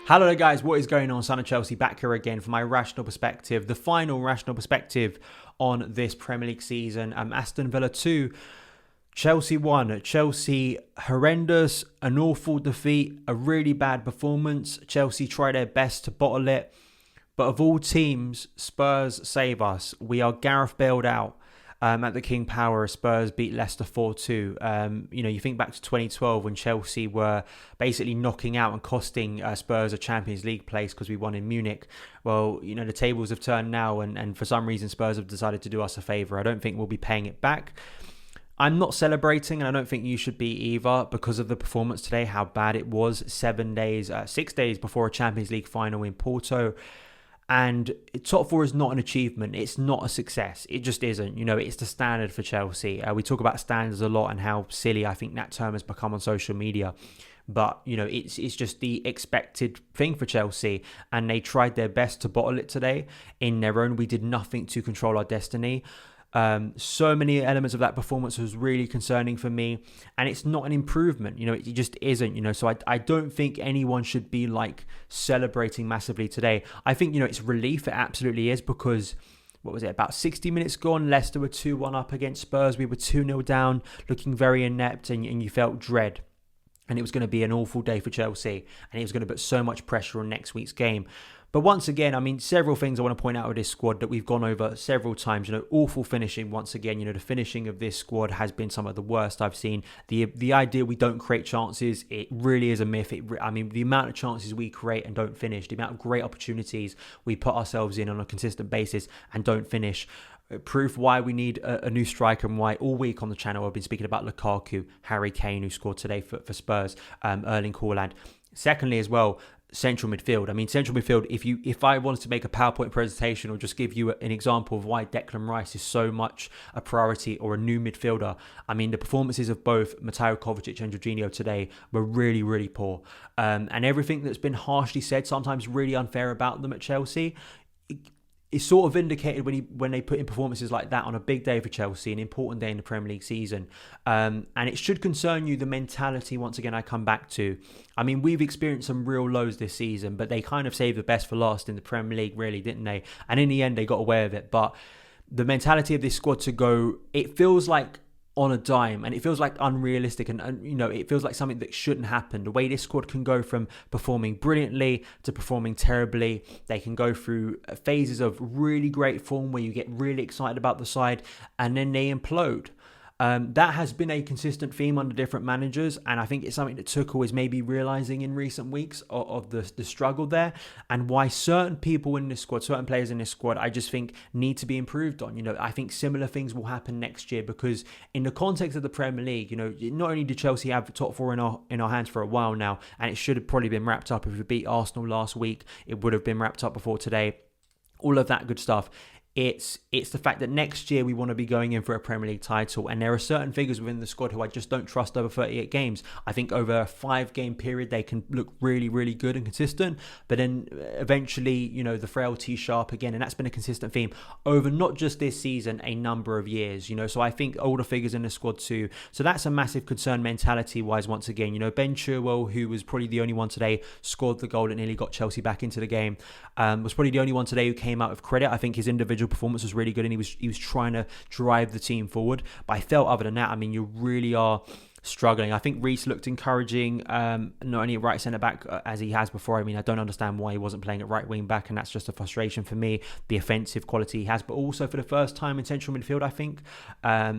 Hello there guys, what is going on? Son of Chelsea back here again for my rational perspective, the final rational perspective on this Premier League season. Aston Villa 2, Chelsea 1. Chelsea horrendous, an awful defeat, a really bad performance. Chelsea try their best to bottle it, but of all teams, Spurs save us. We are Gareth Bale'd out. At the King Power, Spurs beat Leicester 4-2. You think back to 2012 when Chelsea were basically knocking out and costing Spurs a Champions League place because we won in Munich. Well, the tables have turned now and for some reason Spurs have decided to do us a favour. I don't think we'll be paying it back. I'm not celebrating, and I don't think you should be either because of the performance today, how bad it was. 6 days before a Champions League final in Porto. And top four is not an achievement. It's not a success. It just isn't. It's the standard for Chelsea. We talk about standards a lot and how silly I think that term has become on social media. But, it's just the expected thing for Chelsea. And they tried their best to bottle it today in their own. We did nothing to control our destiny. So many elements of that performance was really concerning for me, and it's not an improvement. It just isn't. So I don't think anyone should be celebrating massively today. I think it's relief. It absolutely is, because what was it, about 60 minutes gone, Leicester were 2-1 up against Spurs. We were 2-0 down, looking very inept, and you felt dread. And it was going to be an awful day for Chelsea, and it was going to put so much pressure on next week's game. But once again, several things I want to point out with this squad that we've gone over several times. Awful finishing once again. The finishing of this squad has been some of the worst I've seen. The idea we don't create chances, it really is a myth. The amount of chances we create and don't finish, the amount of great opportunities we put ourselves in on a consistent basis and don't finish. Proof why we need a new striker, and why all week on the channel I've been speaking about Lukaku, Harry Kane, who scored today for Spurs, Erling Haaland. Secondly as well, central midfield. Central midfield, if I wanted to make a PowerPoint presentation or just give you an example of why Declan Rice is so much a priority or a new midfielder, the performances of both Mateo Kovacic and Jorginho today were really, really poor. And everything that's been harshly said, sometimes really unfair about them at Chelsea, it's sort of indicated when they put in performances like that on a big day for Chelsea, an important day in the Premier League season. And it should concern you, the mentality, once again, I come back to. We've experienced some real lows this season, but they kind of saved the best for last in the Premier League, really, didn't they? And in the end, they got away with it. But the mentality of this squad to go, it feels like on a dime, and it feels like unrealistic, and it feels like something that shouldn't happen. The way this squad can go from performing brilliantly to performing terribly, they can go through phases of really great form where you get really excited about the side, and then they implode. That has been a consistent theme under different managers, and I think it's something that Tuchel is maybe realising in recent weeks of the struggle there, and why certain people in this squad, certain players in this squad, I just think need to be improved on. I think similar things will happen next year, because in the context of the Premier League, not only did Chelsea have the top four in our hands for a while now, and it should have probably been wrapped up. If we beat Arsenal last week, it would have been wrapped up before today. All of that good stuff. It's the fact that next year we want to be going in for a Premier League title, and there are certain figures within the squad who I just don't trust over 38 games. I think over a 5-game period they can look really, really good and consistent, but then eventually, the frailty sharp again, and that's been a consistent theme over not just this season, a number of years. So I think older figures in the squad too. So that's a massive concern mentality-wise. Once again, Ben Chilwell, who was probably the only one today, scored the goal that nearly got Chelsea back into the game. Was probably the only one today who came out with credit. I think his individual performance was really good, and he was trying to drive the team forward. But I felt other than that, you really are struggling. I think Reece looked encouraging, not only at right centre back as he has before. I don't understand why he wasn't playing at right wing back, and that's just a frustration for me, the offensive quality he has. But also for the first time in central midfield, I think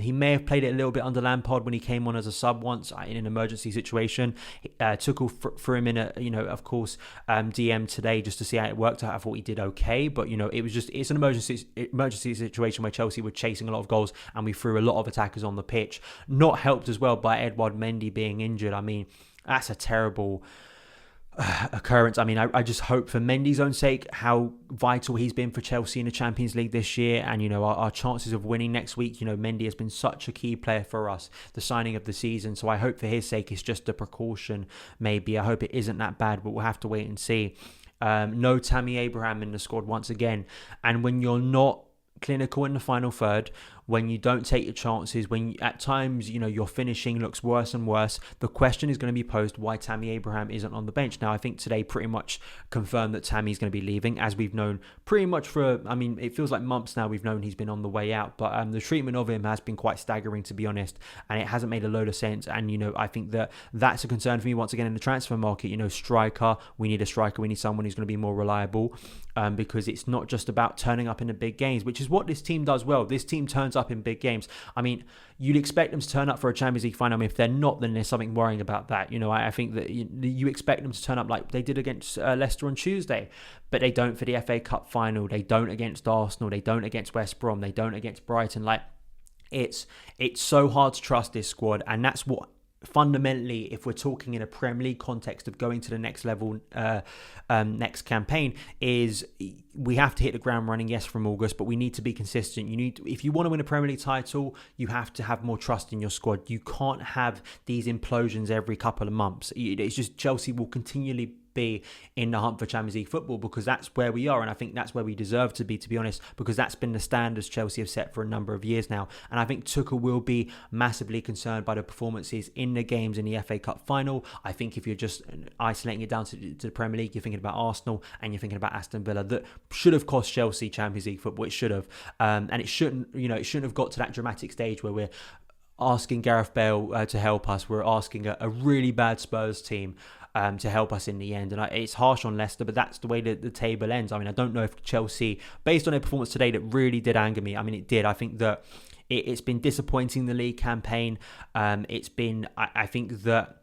he may have played it a little bit under Lampard when he came on as a sub once in an emergency situation. Tuchel threw him in of course, DM today just to see how it worked out. I thought he did okay, but it's an emergency situation where Chelsea were chasing a lot of goals, and we threw a lot of attackers on the pitch. Not helped as well by Edouard Mendy being injured. That's a terrible occurrence. I just hope for Mendy's own sake how vital he's been for Chelsea in the Champions League this year, and our chances of winning next week. Mendy has been such a key player for us, the signing of the season. So I hope for his sake it's just a precaution. Maybe I hope it isn't that bad, but we'll have to wait and see. No Tammy Abraham in the squad once again, and when you're not clinical in the final third, when you don't take your chances, when at times, your finishing looks worse and worse, the question is going to be posed why Tammy Abraham isn't on the bench. Now, I think today pretty much confirmed that Tammy's going to be leaving, as we've known pretty much it feels like months now we've known he's been on the way out, but the treatment of him has been quite staggering, to be honest, and it hasn't made a load of sense. And, I think that's a concern for me once again in the transfer market. Striker, we need a striker, we need someone who's going to be more reliable, because it's not just about turning up in the big games, which is what this team does well. This team turns up in big games. You'd expect them to turn up for a Champions League final. If they're not, then there's something worrying about that. I think that you expect them to turn up like they did against Leicester on Tuesday, but they don't for the FA Cup final. They don't against Arsenal. They don't against West Brom. They don't against Brighton. It's so hard to trust this squad, and that's what fundamentally, if we're talking in a Premier League context of going to the next level, next campaign, is we have to hit the ground running, yes, from August, but we need to be consistent. If you want to win a Premier League title, you have to have more trust in your squad. You can't have these implosions every couple of months. It's just Chelsea will continually be in the hunt for Champions League football, because that's where we are, and I think that's where we deserve to be honest, because that's been the standards Chelsea have set for a number of years now. And I think Tuchel will be massively concerned by the performances in the games in the FA Cup final. I think if you're just isolating it down to the Premier League, you're thinking about Arsenal and you're thinking about Aston Villa, that should have cost Chelsea Champions League football. It should have, and it shouldn't have got to that dramatic stage where we're asking Gareth Bale to help us. We're asking a really bad Spurs team to help us in the end. And it's harsh on Leicester, but that's the way the table ends. I don't know if Chelsea, based on their performance today, that really did anger me. It did. I think that it's been disappointing, the league campaign. I think that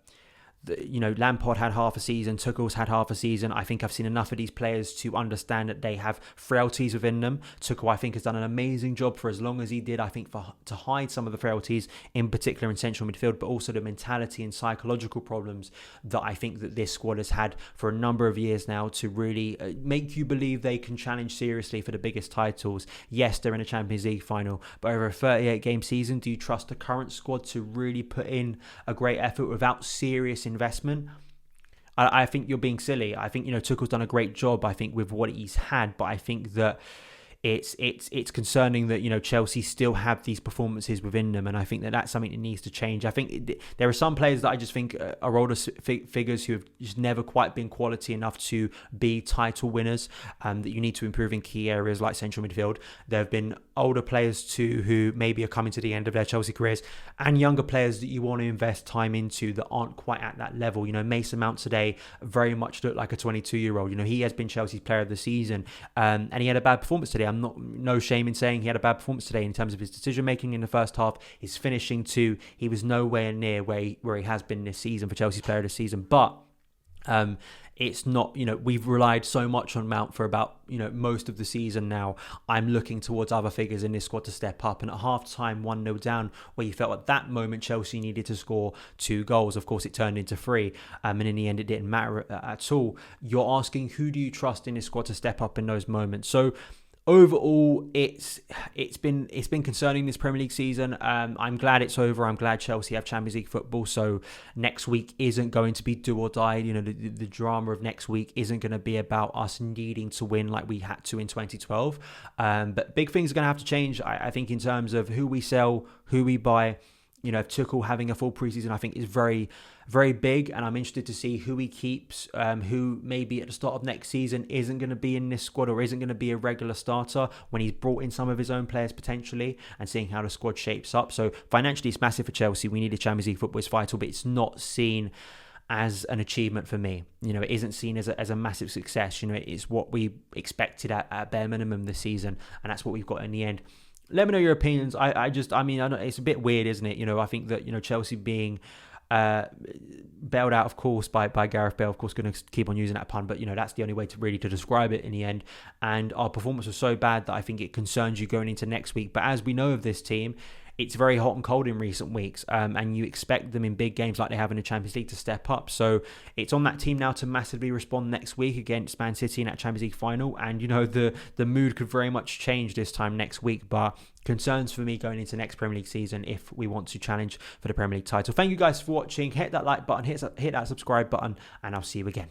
Lampard had half a season, Tuchel's had half a season. I think I've seen enough of these players to understand that they have frailties within them. Tuchel, I think, has done an amazing job for as long as he did, I think, to hide some of the frailties, in particular in central midfield, but also the mentality and psychological problems that I think that this squad has had for a number of years now, to really make you believe they can challenge seriously for the biggest titles. Yes, they're in a Champions League final, but over a 38-game season, do you trust the current squad to really put in a great effort without serious investment? I think you're being silly. I think Tuchel's done a great job, I think, with what he's had, but I think that it's concerning that Chelsea still have these performances within them, and I think that that's something that needs to change. I think there are some players that I just think are older figures who have just never quite been quality enough to be title winners, that you need to improve in key areas like central midfield. There have been older players too who maybe are coming to the end of their Chelsea careers, and younger players that you want to invest time into that aren't quite at that level. Mason Mount today very much looked like a 22-year-old. He has been Chelsea's player of the season, and he had a bad performance today. No shame in saying he had a bad performance today in terms of his decision making in the first half, his finishing too. He was nowhere near where he has been this season for Chelsea's player of the season. But it's not, we've relied so much on Mount for about, most of the season now. I'm looking towards other figures in this squad to step up. And at half-time, 1-0 down, where you felt at that moment Chelsea needed to score 2 goals. Of course, it turned into 3. And in the end, it didn't matter at all. You're asking, who do you trust in this squad to step up in those moments? So overall, it's been concerning this Premier League season. I'm glad it's over. I'm glad Chelsea have Champions League football, so next week isn't going to be do or die. The drama of next week isn't going to be about us needing to win like we had to in 2012. But big things are going to have to change, I think, in terms of who we sell, who we buy. Tuchel having a full preseason, I think, is very, very big, and I'm interested to see who he keeps, who maybe at the start of next season isn't going to be in this squad or isn't going to be a regular starter when he's brought in some of his own players potentially, and seeing how the squad shapes up. So financially, it's massive for Chelsea. We need a Champions League football, it's vital, but it's not seen as an achievement for me. It isn't seen as a massive success. It's what we expected at bare minimum this season, and that's what we've got in the end. Let me know your opinions. I know it's a bit weird, isn't it? I think that, Chelsea being bailed out, of course, by Gareth Bale, of course, going to keep on using that pun, but, that's the only way to describe it in the end. And our performance was so bad that I think it concerns you going into next week. But as we know of this team, it's very hot and cold in recent weeks, and you expect them in big games like they have in the Champions League to step up. So it's on that team now to massively respond next week against Man City in that Champions League final. And, the mood could very much change this time next week. But concerns for me going into next Premier League season if we want to challenge for the Premier League title. Thank you guys for watching. Hit that like button, hit that subscribe button, and I'll see you again.